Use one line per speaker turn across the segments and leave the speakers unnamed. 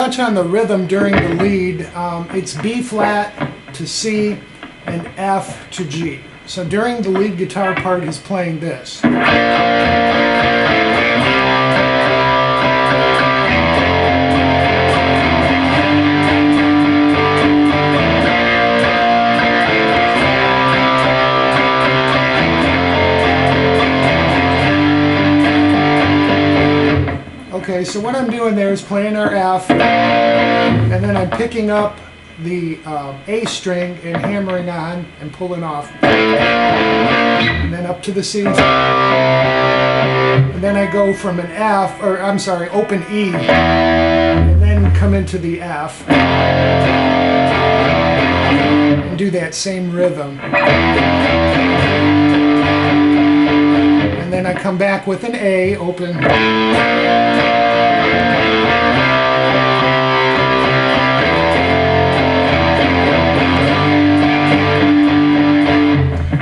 Touch on the rhythm during the lead. It's B flat to C and F to G. So during the lead guitar part, he's playing this. Okay, so what I'm doing there is playing our F, and then I'm picking up the A string and hammering on and pulling off. And then up to the C. And then I go from an F, or I'm sorry, open E, and then come into the F. And do that same rhythm. And then I come back with an A, open.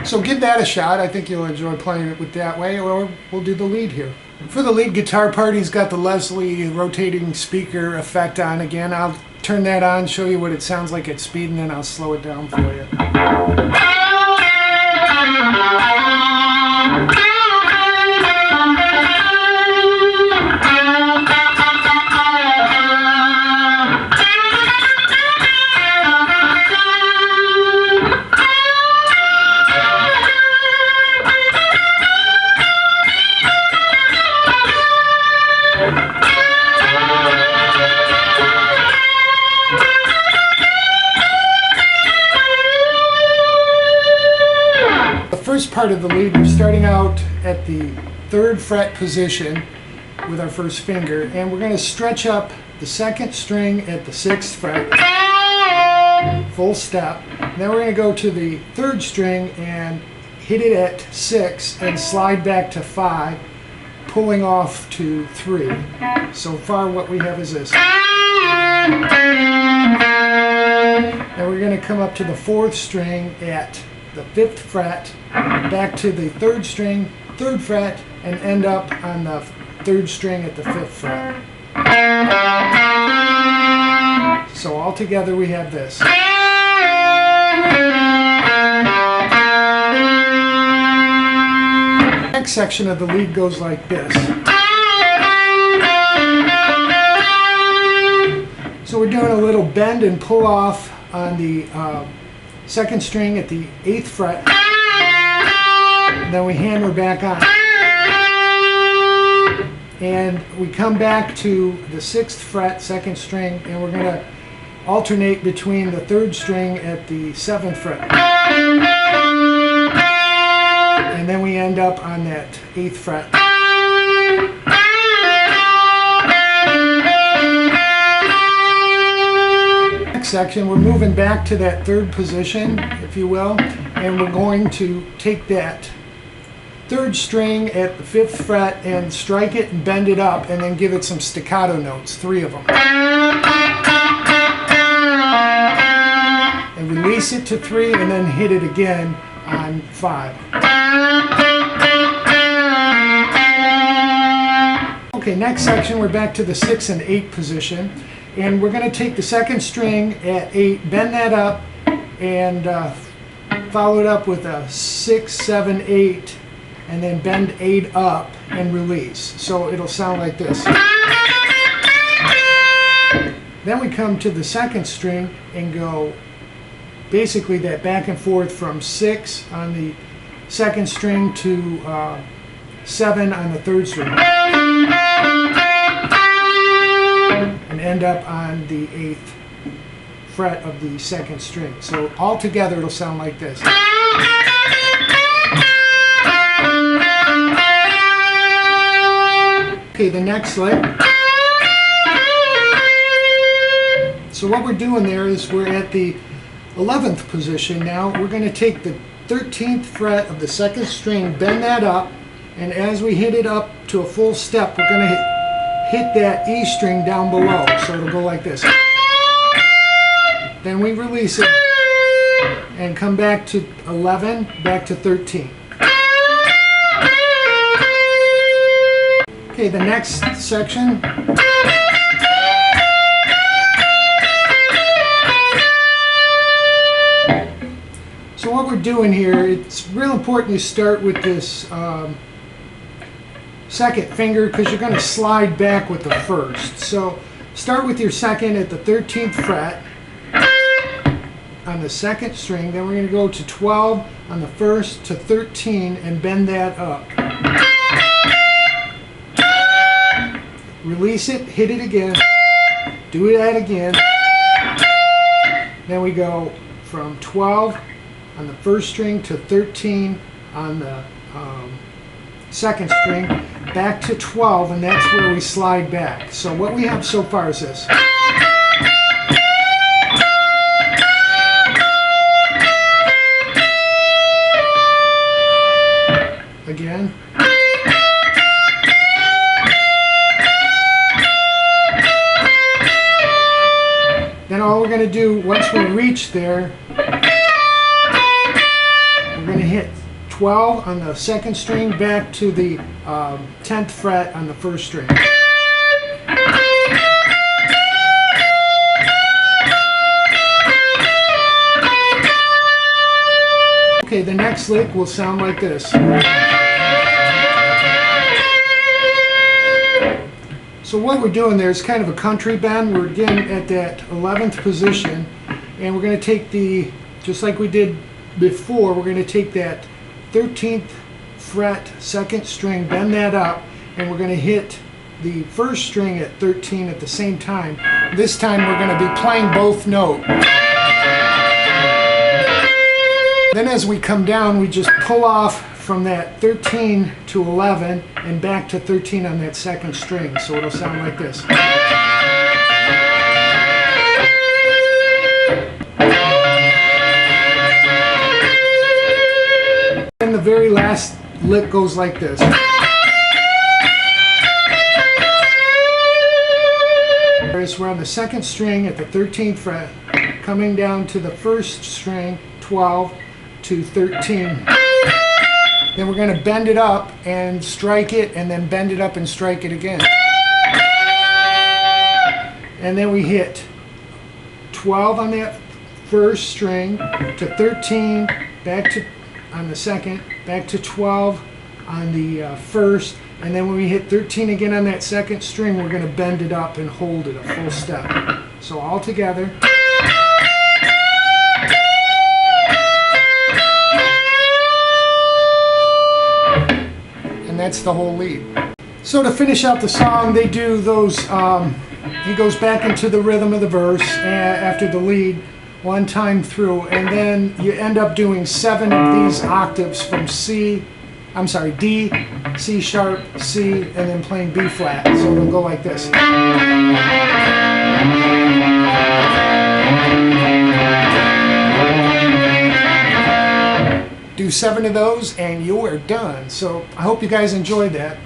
So give that a shot. I think you'll enjoy playing it with that way, or we'll do the lead here. For the lead guitar part, he's got the Leslie rotating speaker effect on again. I'll turn that on, show you what it sounds like at speed, and then I'll slow it down for you. First part of the lead, we're starting out at the 3rd fret position with our first finger, and we're going to stretch up the 2nd string at the 6th fret, full step. And then we're going to go to the 3rd string and hit it at 6 and slide back to 5, pulling off to 3. So far what we have is this. Then we're going to come up to the 4th string at the 5th fret, back to the 3rd string, 3rd fret, and end up on the 3rd string at the 5th fret. So all together we have this. The next section of the lead goes like this. So we're doing a little bend and pull off on the 2nd string at the 8th fret, then we hammer back on, and we come back to the 6th fret, 2nd string, and we're going to alternate between the 3rd string at the 7th fret, and then we end up on that 8th fret. Section, we're moving back to that 3rd position, if you will, and we're going to take that 3rd string at the 5th fret and strike it and bend it up, and then give it some staccato notes, 3 of them. And release it to 3, and then hit it again on 5. Okay, next section, we're back to the 6 and 8 position. And we're going to take the 2nd string at 8, bend that up, and follow it up with a 6, 7, 8, and then bend 8 up and release. So it'll sound like this. Then we come to the 2nd string and go basically that back and forth from 6 on the 2nd string to 7 on the 3rd string. And end up on the 8th fret of the 2nd string. So all together it'll sound like this. Okay, the next lick. So what we're doing there is we're at the 11th position now. We're going to take the 13th fret of the 2nd string, bend that up, and as we hit it up to a full step, we're going to hit that E string down below, so it'll go like this. Then we release it and come back to 11, back to 13. Okay, the next section. what we're doing here, it's real important you start with this second finger because you're going to slide back with the first. So start with your second at the 13th fret on the second string, then we're going to go to 12 on the first to 13 and bend that up. Release it, hit it again, do that again. Then we go from 12 on the first string to 13 on the second string, back to 12, and that's where we slide back. So what we have so far is this. Again. Then all we're going to do, once we reach there, we're going to hit 12 on the second string back to the 10th fret on the first string. Okay, the next lick will sound like this. So what we're doing there is kind of a country bend. We're again at that 11th position, and we're going to take the, just like we did before, we're going to take that 13th fret second string, bend that up, and we're going to hit the first string at 13 at the same time. This time we're going to be playing both notes. Then as we come down, we just pull off from that 13 to 11 and back to 13 on that second string. So it'll sound like this. And the very last lick goes like this. Whereas we're on the second string at the 13th fret, coming down to the first string, 12 to 13. Then we're going to bend it up and strike it, and then bend it up and strike it again. And then we hit 12 on that first string to 13, back to on the second, back to 12 on the first, and then when we hit 13 again on that second string, we're going to bend it up and hold it a full step. So all together. That's the whole lead. So to finish out the song, they do those, he goes back into the rhythm of the verse after the lead one time through, and then you end up doing 7 of these octaves from D, C sharp, C, and then playing B flat. So it'll go like this. Do 7 of those and you're done. So I hope you guys enjoyed that.